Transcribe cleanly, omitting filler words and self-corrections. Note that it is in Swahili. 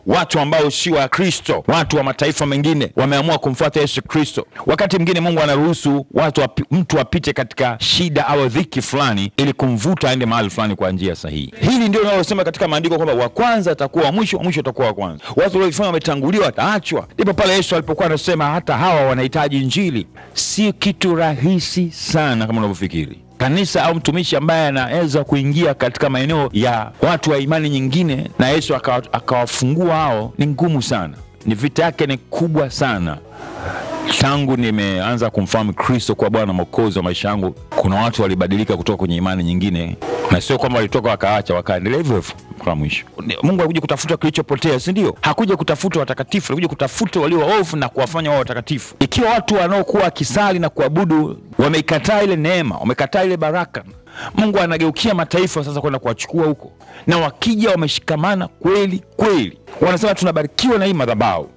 watu ambao si wa Kristo, watu wa mataifa mengine wameamua kumfuata Yesu Kristo. Wakati mwingine Mungu anaruhusu mtu apite katika shida au dhiki fulani ili kumvuta aende mahali fulani kwa njia sahihi. Hili ndio linalosema katika maandiko kwamba wa kwanza atakuwa wa mwisho, wa mwisho atakuwa wa kwanza. Watu waliofanya wametanguliwa wataachwa. Ndipo pale Yesu alipokuwa anasema hata hawa wanahitaji injili. Si kitu rahisi sana kama unavyofikiri. Kanisa au mtumishi ambaye anaweza kuingia katika maeneo ya watu wa imani nyingine na Yesu akawafungua hao, ni ngumu sana. Ni vita yake ni kubwa sana. Tangu nimeanza kumfahamu Kristo kwa Bwana Mwokozi wa maisha yangu, kuna watu walibadilika kutoka kwenye imani nyingine, na sio kwamba walitoka wakaacha, wakaendelea hivyo hivyo kwa mwisho. Mungu hakuja kutafuta kilichopotea, si ndio? Hakuja kutafuta watakatifu, hakuja kutafuta walio waovu na kuwafanya wao watakatifu. Ikiwa watu wanaokuwa kisali na kuabudu wameikataa ile neema, wamekataa ile baraka, Mungu anageukia mataifa sasa kwenda kuwachukua huko. Na wakija wameshikamana kweli kweli, wanasema tunabarikiwa na hii madhabahu.